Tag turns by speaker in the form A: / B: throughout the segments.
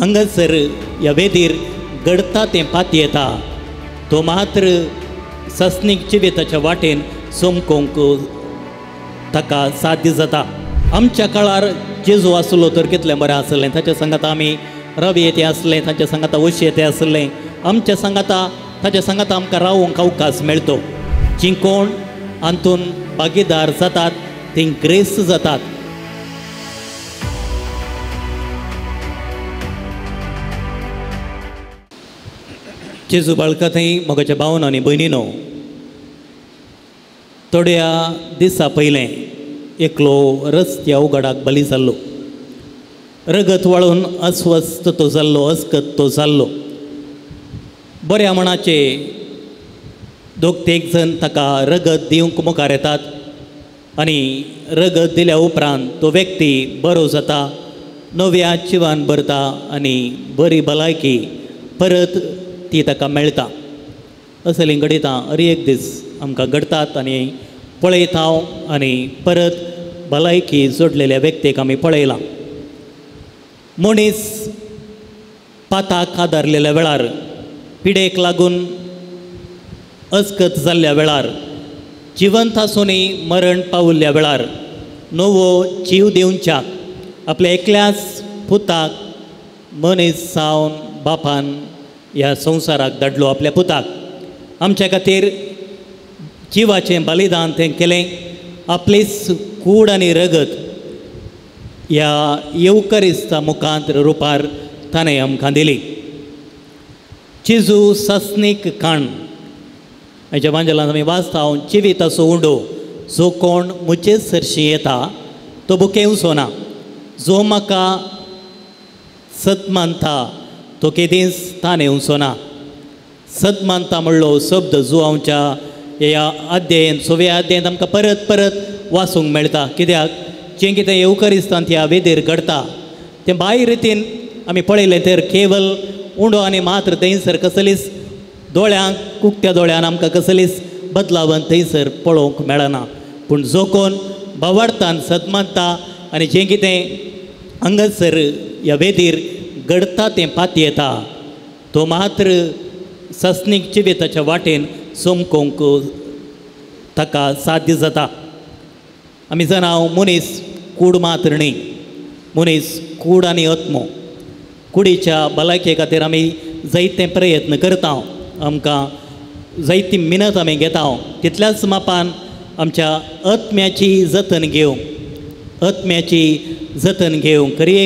A: हांगासर ह्या वेदीर घडता तें पाती येता तो मात्र सस्नीक जिविताच्या वाटेन सोमकोंक ताका साध्य जाता. आमच्या काळार जेजू आसलो तर कितलें बरें आसलें. ताच्या सांगाता आमी रवी येते आसलें, ताच्या सांगाता वशी येते आसलें. आमच्या सांगाता ताच्या सांगाता आमकां रावूंक अवकाश मेळटो. जी कोण हातून भागीदार जातात तीं ग्रेस जातात. जेजू बाळका थंय मोगाच्या भावन आनी भयणीनो, थोड्या दिसा पयलें एकलो रस्त्या उगडाक बली जाल्लो. रगत वळून अस्वस्थ तो जाल्लो, अस्कत तो जाल्लो. बऱ्या मनाचे दोग तेग जण ताका रगत दिवंक मुखार येतात आनी रगत दिल्या उपरांत तो व्यक्ती बरो जाता, नव्या जिवान भरता आनी बरी भलायकी परत ती ताका मेळटा. असली घडयता अरी एक दीस आमकां घडतात आनी पळयता हांव आनी परत भलायकी जोडलेल्या व्यक्तीक आमी पळयलां. मनीस पाताक आदारलेल्या वेळार, पिडेक लागून अस्कत जाल्ल्या वेळार, जिवंत आसुनूय मरण पावल्ल्या वेळार नवो जीव दिवच्याक आपल्या एकल्याच पुताक मनीस जावन बापान ह्या संवसाराक धाडलो. आपल्या पुताक आमच्या खातीर जिवाचें बलिदान तें केलें. आपलीच कूड आनी रगत ह्या येवकरिस्ता मुखांत्र रुपार ताणें आमकां दिली. जेजू सस्नीक काण हेच्या बांजलांत आमी वाचता, हांव जिवीत असो उंडो, जो कोण म्हजे सरशी येता तो बुकेवचो ना. जो म्हाका सत मानता तो केदींच ताणें येवचो ना. सत मानता म्हणलो शब्द जो आमच्या ह्या अध्यायन 6व्या अध्यायन आमकां परत परत वाचूंक मेळटा. कित्याक जें कितें येवकरिस्तांत ह्या वेदेर घडटा तें बाय रितीन आमी पळयलें तर केवल उंडो आनी मात्र थंयसर कसलीच दोळ्यांक उक्त्या दोळ्यान आमकां कसलीच बदलावन थंयसर पळोवंक मेळना. पूण जो कोण भावार्थान सदमानता आनी जें कितें हांगासर ह्या वेदीर घडता तें पाती येता तो मात्र सस्नीक जिविताच्या वाटेन सोमकोंक ताका साध्य जाता. आमी जाणा हांव मनीस कूड मात्र न्ही, मनीस कूड आनी आत्मो. कुडीच्या भलायके खातीर आमी जायते प्रयत्न करता, आमकां जायती मिनत आमी घेता. तितल्याच मापान आमच्या आत्म्याची जतन घेवंक, आत्म्याची जतन घेवंक हरी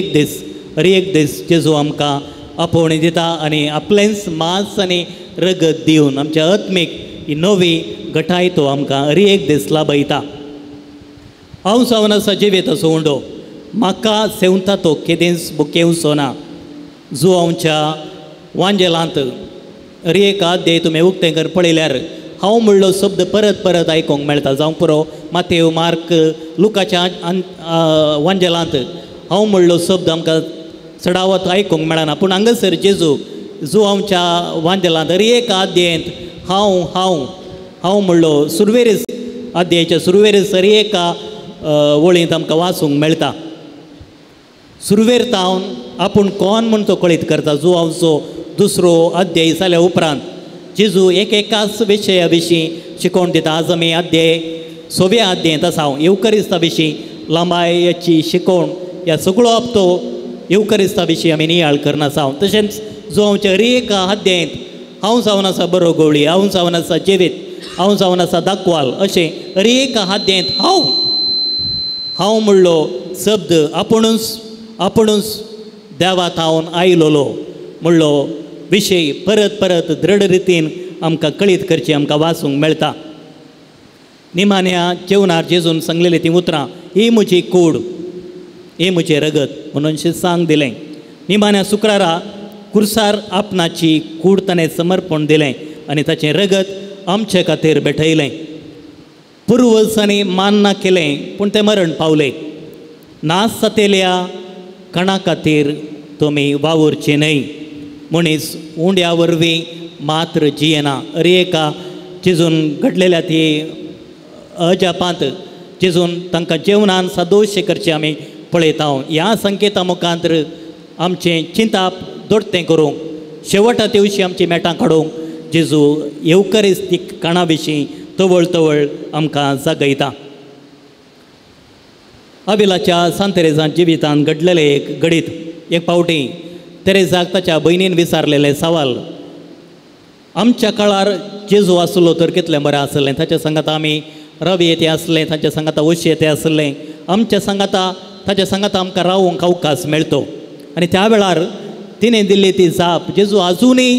A: एक दीस जेजू आमकां आपोवणी दिता आनी आपलेंच मांस आनी रगत दिवन आमच्या आत्मीक ही नवी घटाय तो आमकां हरी एक दीस लाभयता. हांव जावन आसा जिवीत असो उंडो, म्हाका सेवता तो केदींच बुकेवचो ना. जो आमच्या वांजेलांत हरी एक अध्याय तुमी उक्तें कर पळयल्यार हांव म्हणलो शब्द परत परत आयकूंक मेळटा. जावं पुरो मातेव, मार्क, लुकाच्या वांजेलांत हांव म्हणलो शब्द आमकां चडावत आयकूंक मेळना. पूण हांगासर जेजू जो आमच्या वांजेलांत हरी एक अध्यायंत हांव हांव हांव म्हणलो सुरवेरेस अध्यायाच्या सुरवेरेस हरी एका वळींत आमकां वाचूंक मेळटा. सुरवेर तावन आपूण कोण म्हूण तो कळीत करता. जो आमचो दुसरो अध्याय जाल्या उपरांत जेजू एकाच विशया विशीं शिकोवन दिता. आज आमी अध्याय 6व्या अध्यायांत आसा. हांव येवकरिस्ता विशीं लांबायेची शिकोवण ह्या सगळो हप्तो येवकरिस्ता विशीं आमी नियाळ करना आसा. तशेंच जो आमच्या हरी एका अध्यायांत हांव जावन आसा बरो गवळी, हांव जावन आसा जिवीत, हांव जावन आसा दाखवाल, अशें हरी एका अध्यायांत हांव म्हणलो शब्द आपुणूच देवात हांव आयलोलो म्हणलो विशय परत परत दृढ रितीन आमकां कळीत करची आमकां वाचूंक मेळटा. निमाण्या जेवणार जेजून सांगलेली ती उतरां, ही म्हजी कूड, ही म्हजें रगत म्हणून सांग दिलें. निमाण्या शुक्रारा कुर्सार आपणाची कूड ताणें समर्पण दिलें आनी ताचें रगत आमचे खातीर भेटयलें. पुर्वजांनी मान्य केलें पूण तें मरण पावलें. नाश जातेल्या कणा खातीर तुमी वावुरचे न्हय. मनीस उंड्या वरवीं मात्र जियेना. हरी एका जेजून घडलेल्या ती अजापांत जेजून तांकां जेवणान सदोश करचे आमी पळयता. ह्या संकेता मुखांत्र आमचें चिंताप दोडतें करूंक शेवटा दिवशी आमची मेटां काडूंक जेजू येवकरिस्तीक काणा विशीं तवळ तवळ आमकां जागयता. अबिलाच्या सांत तेरेझा जिवितांत घडलेले एक घडीत एक पावटी तेरेझाक ताच्या भयणीन विचारलेले सवाल, आमच्या काळार जेजू आसलो तर कितलें बरें आसलें, ताच्या सांगाता आमी रवी येते आसलें, ताच्या सांगाता ओशी येते आसलें, आमच्या सांगाता ताच्या सांगाता आमकां रावूंक अवकाश मेळटो. आनी त्या वेळार तिणें दिल्ली ती जाप, जेजू आजुनूय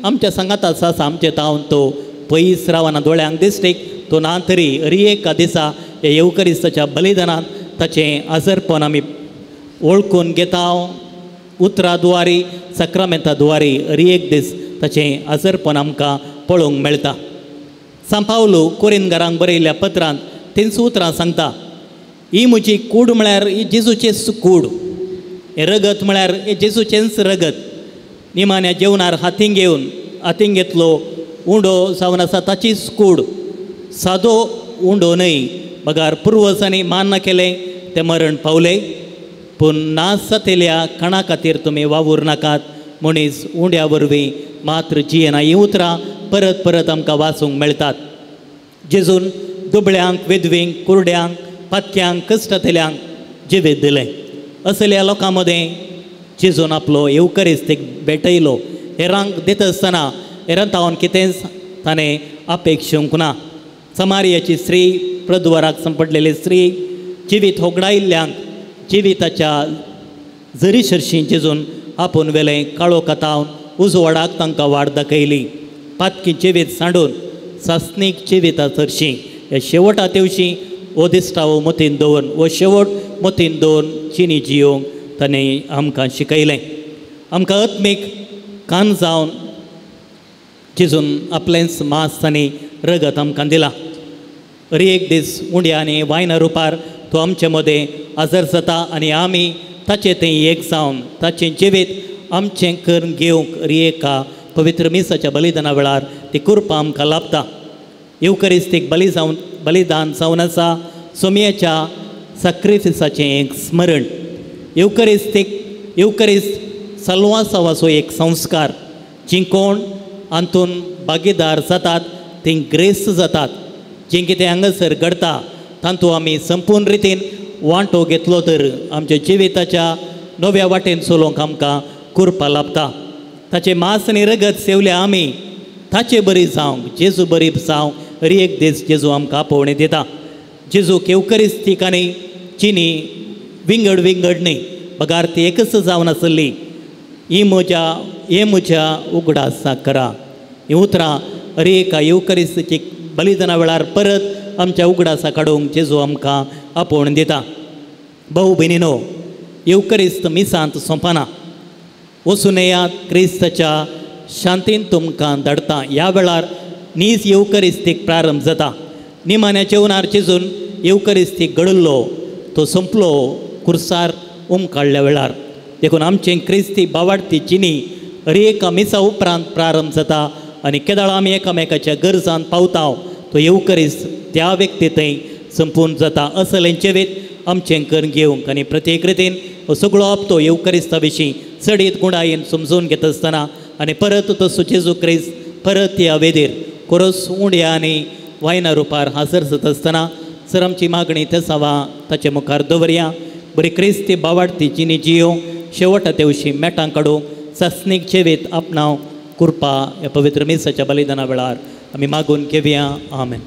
A: आमच्या सांगाताच आसा, आमचे तावन तो पयस रावना, दोळ्यांक दिसते तो ना तरी हरी एका दिसा हे येवकरिस्ताच्या बलिदानांत ताचें आजरपण आमी वळखून घेता. उतरां द्वारी सक्रामेंता द्वारी हरी एक दीस ताचें आजरपण आमकां पळोवंक मेळटा. सांत पावलो कोरिंतकारांक बरयल्ल्या पत्रांत 3 उतरां सांगता, ही म्हजी कूड म्हळ्यार ही जेजूचेच कूड, हे रगत म्हळ्यार हे जेजूचेंच रगत. निमाण्या जेवणार हातींक घेतलो उंडो जावन आसा ताचीच कूड, सादो उंडो न्हय, बगार पुर्वजांनी मान्य केलें तें मरण पावलें, पूण नास जातल्या काणा खातीर तुमी वावूर नाकात, मनीस उंड्या वरवीं मात्र जियेना. ही उतरां परत परत आमकां वाचूंक मेळटात. जेजून दुबळ्यांक, विधवींक, कुरड्यांक, पातक्यांक, कश्टतल्यांक जिवीत दिलें. असल्या लोकां मदें जेजून आपलो येवकरिस्तीक भेटयलो. हेरांक दिता आसतना हेरांतावन कितेंच ताणें अपेक्षूंक ना. समारियाची स्त्री, प्रद्वाराक संपडलेली स्त्री, जिवीत होगडायिल्ल्यांक जिविताच्या जरी शर्शी जेजून आपूण वेलें काळो कातावन उजवाडाक तांकां वाट दाखयली. पातकी जिवीत सांडून सासणीक जिविता चरशी हे शेवटा दिवशी हो दिसता हो मतीन दवरून हो शेवट मतीन दवरून चिनी जियोंक ताणें आमकां शिकयलें. आमकां आत्मीक कान जावन जेजून आपलेंच मांस आनी रगत आमकां दिलां. हर एक दीस उंड्या आनी वायना रुपार तो आमचे मदें हजर जाता आनी आमी ताचे थंय एक जावन ताचें जिवीत आमचें करून घेवंक हर एका पवित्र मिसाच्या बलिदाना वेळार ती कृपा आमकां लाभता. येवकरिस्तीक बलिदान जावन आसा सोमयेच्या सॅक्रिफिसाचें एक स्मरण. येवकरिस्त सल्वासावाचो एक संस्कार, जी कोण हातून भागीदार जातात ती ग्रेस जातात. जें कितें हांगासर घडटा तातूंत आमी संपूर्ण रितीन वांटो घेतलो तर आमच्या जिविताच्या नव्या वाटेन चलोवंक आमकां कृपा लाभता. ताचें मांस आनी रगत सेवल्या आमी ताचे बरी जावंक, जेजू बरी जावंक हर एक दीस जेजू आमकां आपोवणी दिता. जेजूक येवकरिस्तीक आनी चिनी विंगड न्ही, बगार ती एकच जावन आसली. हे म्हज्या उगडासा करा. ही उतरां हर एका येवकरिस्तीक बलिदाना वेळार परत आमच्या उगडासा काडूंक जेजू आमकां आपोवण दिता. भाऊ भयणीनो, येवकरिस्त मिसांत सोंपना. वचून येयात, क्रिस्ताच्या शांतीन तुमकां धाडटा. ह्या वेळार नीज येवकरिस्तीक प्रारंभ जाता. निमाण्या जेवणार जेजून येवकरिस्तीक घडलो तो संपलो खुर्सार काडल्या वेळार. देखून आमचें क्रिस्ती बावार्थी चिनी हर एका मिसा उपरांत प्रारंभ जाता आनी केदाळ आमी एकामेकाच्या गरजांत पावता तो येवकरिस्त त्या व्यक्ती थंय संपूर्ण जाता. असलें जिवीत आमचें करून घेवंक आनी प्रत्येक रितीन हो सगळो हप्तो येवकरिस्ता विशीं चडीत गुणायेन समजून घेता आसतना आनी परत तसो जेजू क्रिस्त परत ह्या वेदीर कोरस उंड्या आनी वायना रुपार हाजर जाता आसतना सर आमची मागणी तेसावा ताचे मुखार दवरया. बरी क्रिस्ती बावार्थी जिणी जियो शेवटा दिवशी मेटां काडूंक सासणीक जिवीत आपणाव कृपा ह्या पवित्र मिसाच्या बलिदाना वेळार आमी मागून घेवया. आमेन.